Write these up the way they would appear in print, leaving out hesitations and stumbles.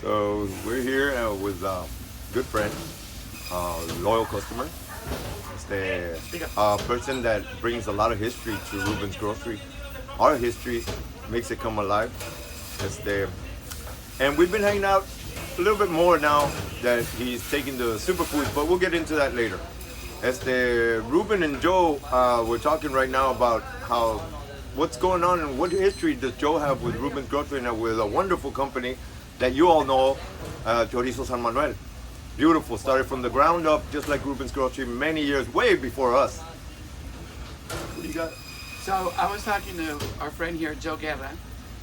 So we're here with a good friend, loyal customer. It's the person that brings a lot of history to Ruben's Grocery. Our history makes it come alive. It's the And we've been hanging out a little bit more now that he's taking the superfoods, but we'll get into that later. As the Ruben and Joe, we're talking right now about what's going on and what history does Joe have with Ruben's Grocery and with a wonderful company that you all know, Chorizo San Manuel. Beautiful, started from the ground up, just like Ruben's Grocery, many years, way before us. What do you got? So I was talking to our friend here, Joe Guerra,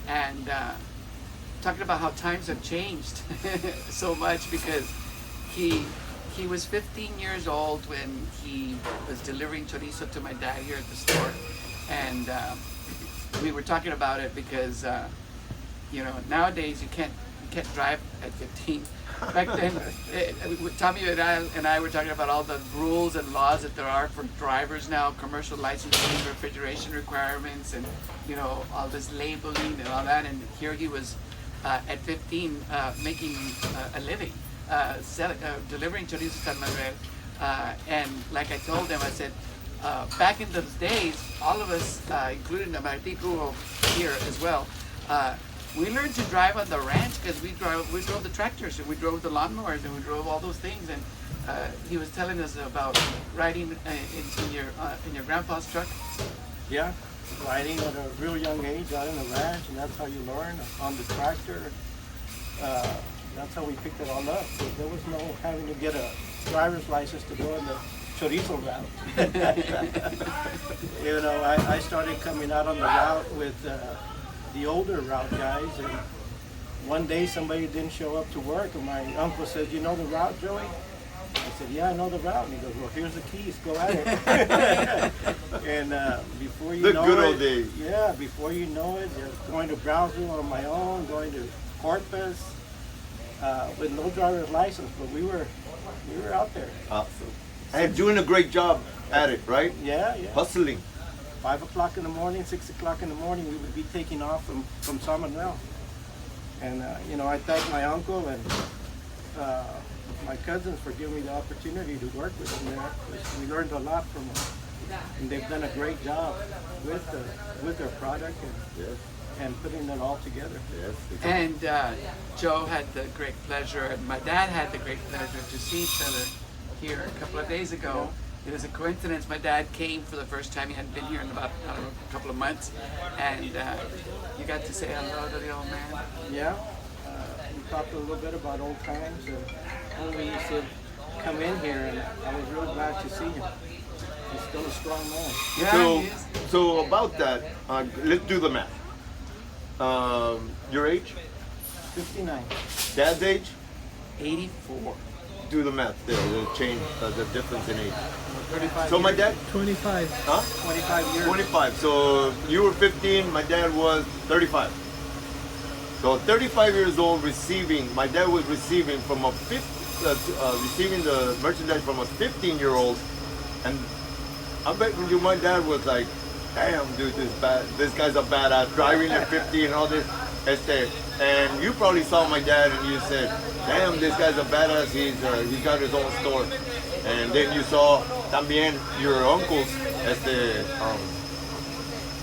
and talking about how times have changed so much, because he was 15 years old when he was delivering chorizo to my dad here at the store, and we were talking about it because nowadays you can't drive at 15. Back then, Tommy and I were talking about all the rules and laws that there are for drivers now, commercial licensing, refrigeration requirements, and all this labeling and all that. And here he was at 15 making a living, delivering Chorizo San Manuel. And like I told him, I said, back in those days, all of us, including Martin here as well, we learned to drive on the ranch because we drove the tractors and we drove the lawnmowers and we drove all those things. And he was telling us about riding in your grandpa's truck. Yeah, riding at a real young age out in the ranch, and that's how you learn on the tractor. That's how we picked it all up. So there was no having to get a driver's license to go on the chorizo route. I started coming out on the route with the older route guys, and one day somebody didn't show up to work, and my uncle says, "You know the route, Joey?" I said, "Yeah, I know the route." And he goes, "Well, here's the keys, go at it." And before you know it, good old days. Yeah, before you know it, you're going to Brownsville on my own, going to Corpus with no driver's license, but we were out there. Awesome. And doing a great job at it, right? Yeah. Hustling. 5 o'clock in the morning, 6 o'clock in the morning, we would be taking off from San Manuel. And, I thank my uncle and my cousins for giving me the opportunity to work with them there. We learned a lot from them. And they've done a great job with their product and putting it all together. Yes. And Joe had the great pleasure, and my dad had the great pleasure to see each other here a couple of days ago. It was a coincidence. My dad came for the first time. He hadn't been here in about, a couple of months. And you got to say hello to the old man. Yeah. We talked a little bit about old times and when we used to come in here, and I was real glad to see him. He's still a strong man. Yeah, So about that, let's do the math. Your age? 59. Dad's age? 84. Do the math there, the change, the difference in age. 35 So my years. dad? 25. Huh? 25 years. 25. So you were 15, my dad was 35. So 35 years old my dad was receiving receiving the merchandise from a 15-year-old, and I bet you my dad was like, "Damn, dude, this guy's a badass, driving at 50 and all this." And you probably saw my dad and you said, "Damn, this guy's a badass, he's got his own store." And then you saw también your uncles,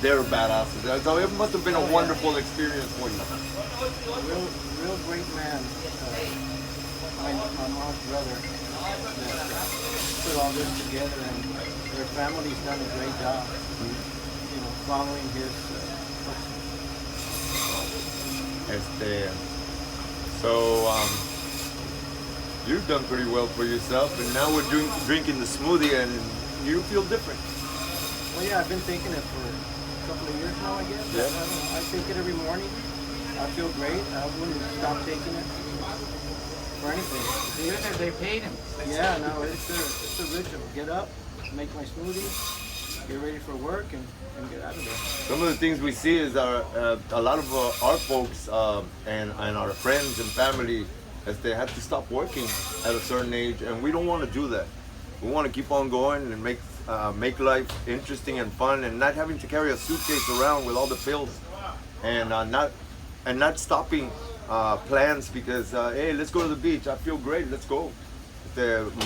they're badasses. So it must have been a wonderful experience for you. Real great man. My mom's brother that put all this together, and their family's done a great job. Following his So you've done pretty well for yourself, and now we're drinking the smoothie, and you feel different. Well, yeah, I've been taking it for a couple of years now, I guess. Yeah. I take it every morning. I feel great. I wouldn't stop taking it for anything. Even if they paid him. Yeah, no, it's a ritual. Get up, make my smoothie, get ready for work, and get out of there. Some of the things we see is a lot of our folks and our friends and family, as they have to stop working at a certain age, and we don't want to do that. We want to keep on going and make life interesting and fun, and not having to carry a suitcase around with all the pills, and not stopping plans because hey, let's go to the beach. I feel great. Let's go.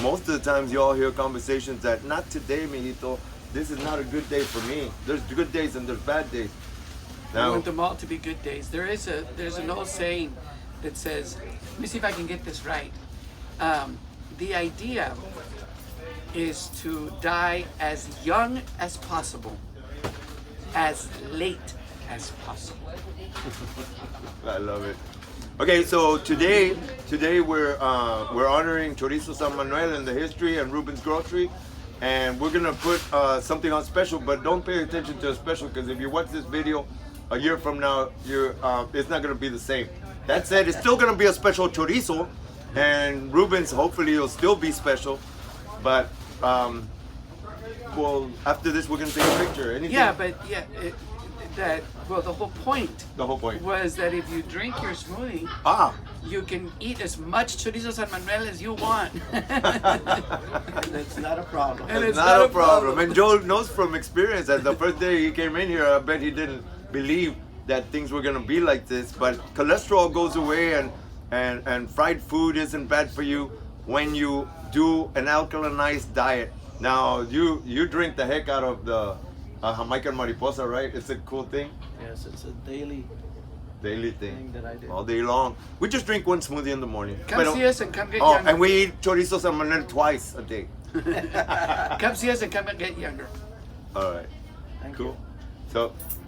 Most of the times you all hear conversations that not today, mijito. This is not a good day for me. There's good days and there's bad days. I want them all to be good days. There's an old saying that says, let me see if I can get this right. The idea is to die as young as possible, as late as possible. I love it. Okay, so today we're honoring Chorizo San Manuel and the history and Ruben's Grocery, and we're gonna put something on special. But don't pay attention to a special because if you watch this video a year from now, it's not gonna be the same. That said, it's still gonna be a special chorizo, and Ruben's hopefully it'll still be special. But well, after this we're gonna take a picture. Anything? Yeah, but the whole point. The whole point was that if you drink your smoothie, you can eat as much Chorizo San Manuel as you want. That's not a problem. And it's not a problem. And Joe knows from experience that the first day he came in here, I bet he didn't believe that things were gonna be like this. But cholesterol goes away, and fried food isn't bad for you when you do an alkalinized diet. Now you drink the heck out of the Jamaican Mariposa, right? It's a cool thing. Yes, it's a daily thing that I do. all day long. We just drink one smoothie in the morning. Come see us and come get younger. And we eat Chorizo San Manuel twice a day. Come see us and come and get younger. All right. Thank Cool. you. So